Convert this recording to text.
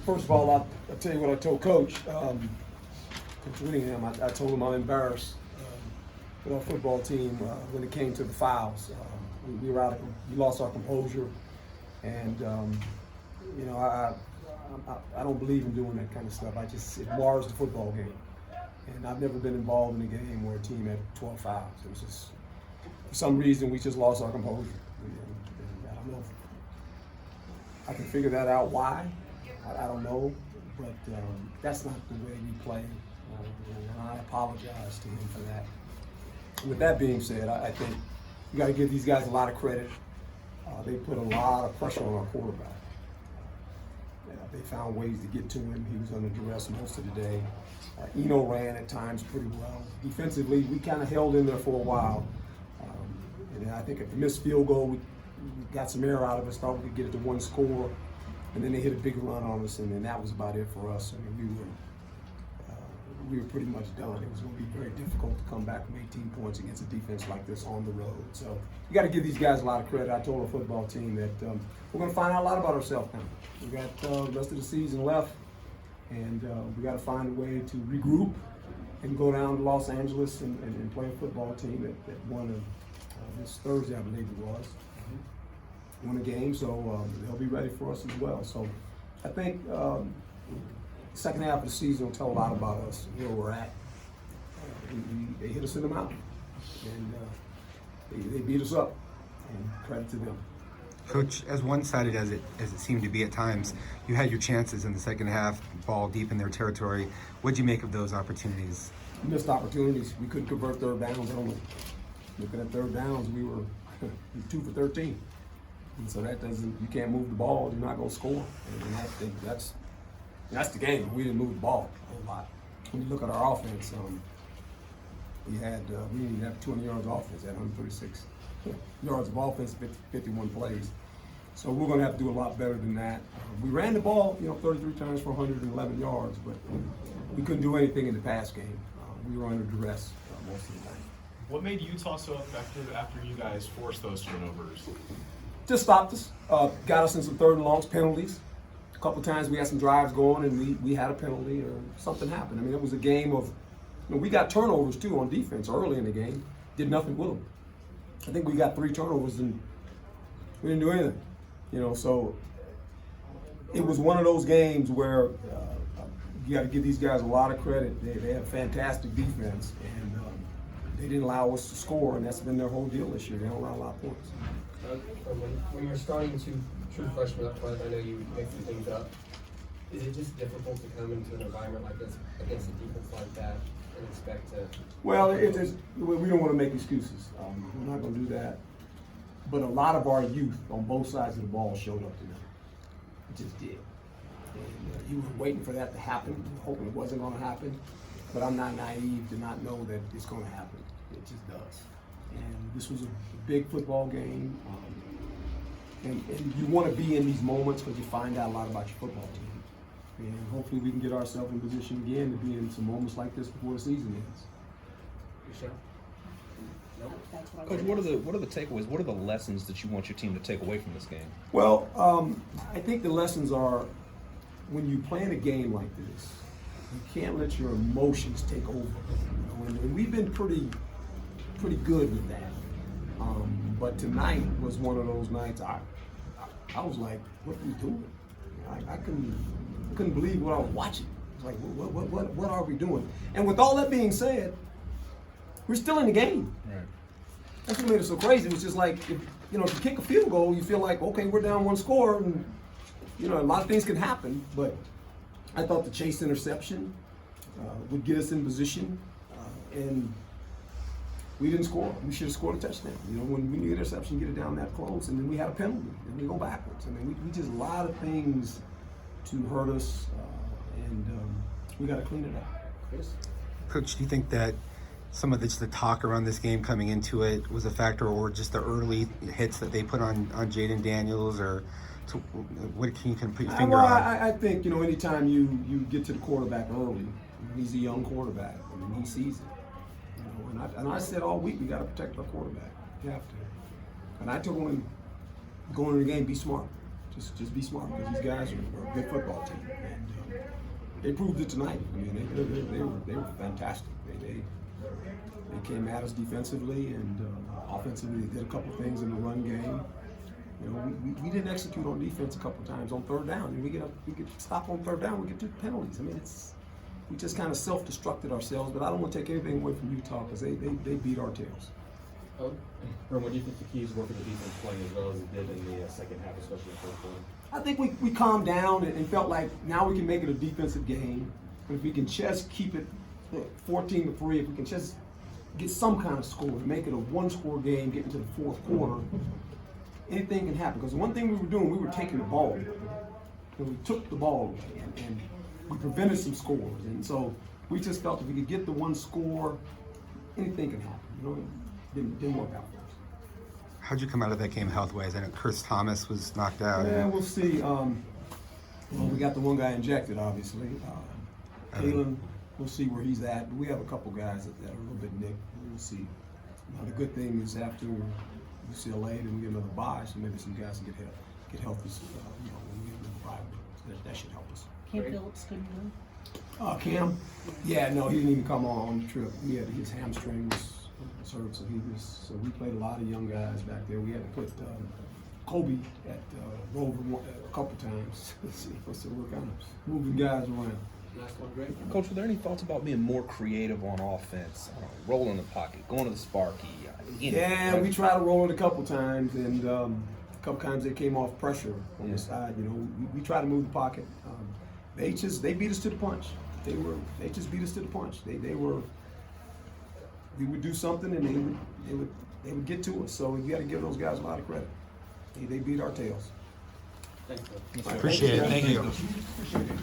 First of all, I'll tell you what I told Coach. Coach Whittingham, I told him I'm embarrassed with our football team when it came to the fouls. We lost our composure, and you know, I don't believe in doing that kind of stuff. It mars the football game, and I've never been involved in a game where a team had 12 fouls. It was just, for some reason, we just lost our composure. And I don't know if I can figure that out why. I don't know, but that's not the way we play, and I apologize to him for that. With that being said, I think you got to give these guys a lot of credit. They put a lot of pressure on our quarterback. They found ways to get to him. He was under duress most of the day. Eno ran at times pretty well. Defensively, we kind of held in there for a while. And I think at the missed field goal, we got some air out of us, thought we could get it to one score. And then they hit a big run on us, and then that was about it for us. I mean, we were pretty much done. It was going to be very difficult to come back from 18 points against a defense like this on the road. So you got to give these guys a lot of credit. I told our football team that we're going to find out a lot about ourselves now. We got the rest of the season left, and we got to find a way to regroup and go down to Los Angeles and play a football team that won this Thursday, I believe it was. Won a game, so they'll be ready for us as well. So I think the second half of the season will tell a lot about us, where we're at. They hit us in the mouth, and they beat us up, and credit to them. Coach, as one-sided as it seemed to be at times, you had your chances in the second half, ball deep in their territory. What did you make of those opportunities? Missed opportunities. We couldn't convert third downs only. Looking at third downs, we were 2 for 13. And so you can't move the ball, you're not going to score. And I think that's the game. We didn't move the ball a whole lot. When you look at our offense, we didn't have 200 yards of offense, at 136 yards of offense, 51 plays. So we're going to have to do a lot better than that. We ran the ball, 33 times for 111 yards, but we couldn't do anything in the pass game. We were under duress most of the time. What made Utah so effective after you guys forced those turnovers? Just stopped us, got us in some third and longs, penalties. A couple times we had some drives going and we had a penalty or something happened. I mean, it was a game of, we got turnovers too on defense early in the game, did nothing with them. I think we got 3 turnovers and we didn't do anything, so it was one of those games where you got to give these guys a lot of credit. They have fantastic defense, and they didn't allow us to score, and that's been their whole deal this year. They don't allow a lot of points. When you're starting to true freshmen up front, I know you mix some things up. Is it just difficult to come into an environment like this against a defense like that and expect to? Well, we don't want to make excuses. We're not going to do that. But a lot of our youth on both sides of the ball showed up tonight. It just did. And you were waiting for that to happen, hoping it wasn't going to happen. But I'm not naive to not know that it's going to happen. It just does. And this was a big football game. And you want to be in these moments because you find out a lot about your football team. And hopefully we can get ourselves in position again to be in some moments like this before the season ends. Coach, what are the takeaways? What are the lessons that you want your team to take away from this game? Well, I think the lessons are when you play in a game like this, you can't let your emotions take over. And we've been pretty good with that. But tonight was one of those nights I was like, what are we doing? I couldn't believe what I was watching. I was like, what are we doing? And with all that being said, we're still in the game. Right. That's what made it so crazy. It was just like, if you kick a field goal, you feel like, okay, we're down 1 score, and a lot of things can happen. But I thought the chase interception would get us in position, and we didn't score. We should have scored a touchdown. When we need an interception, get it down that close, and then we had a penalty, and we go backwards. I mean, we just a lot of things to hurt us, and we got to clean it up. Chris? Coach, do you think that some of the talk around this game coming into it was a factor, or just the early hits that they put on Jaden Daniels, or what can you put your finger on? I think, anytime you get to the quarterback early, he's a young quarterback. I mean, he sees it. And I said all week, we got to protect our quarterback. You have to. And I told him, going into the game, be smart. Just be smart, because these guys are a good football team. And they proved it tonight. I mean, they were fantastic. They came at us defensively and offensively. They did a couple things in the run game. You know, we didn't execute on defense a couple times on third down. And we get stop on third down. We get 2 penalties. I mean, we just kind of self-destructed ourselves. But I don't want to take anything away from Utah because they beat our tails. Herm, what do you think the key is working the defense playing as well as it did in the second half, especially the fourth quarter? I think we calmed down and felt like now we can make it a defensive game. But if we can just keep it 14-3, if we can just get some kind of score, make it a 1-score game, get into the fourth quarter, anything can happen. Because the one thing we were doing, we were taking the ball away. And we took the ball away and we prevented some scores. And so we just felt if we could get the 1 score, anything can happen. You know, it didn't work out for us. How'd you come out of that game health-wise? I know Chris Thomas was knocked out. Yeah, we'll see. Well, we got the one guy injected, obviously. Kalen, we'll see where he's at. But we have a couple guys that are a little bit nicked. We'll see. The good thing is after UCLA, then we get another bye, so maybe some guys can get healthy. You know, when we get another bye, so that should help us. Cam Phillips couldn't go. Cam? Yeah, no, he didn't even come on the trip. He had his hamstring was hurt, so we played a lot of young guys back there. We had to put Kobe at Rover a couple times. So we're kind of moving guys around. Last one, Greg. Coach, were there any thoughts about being more creative on offense? Rolling the pocket, going to the Sparky? Yeah, we tried to roll it a couple times, and a couple times they came off pressure on the side. You know, we tried to move the pocket. They beat us to the punch. They just beat us to the punch. We would do something and they would get to us. So we got to give those guys a lot of credit. They beat our tails. Thanks, Coach. Appreciate it. Thank you. Appreciate it.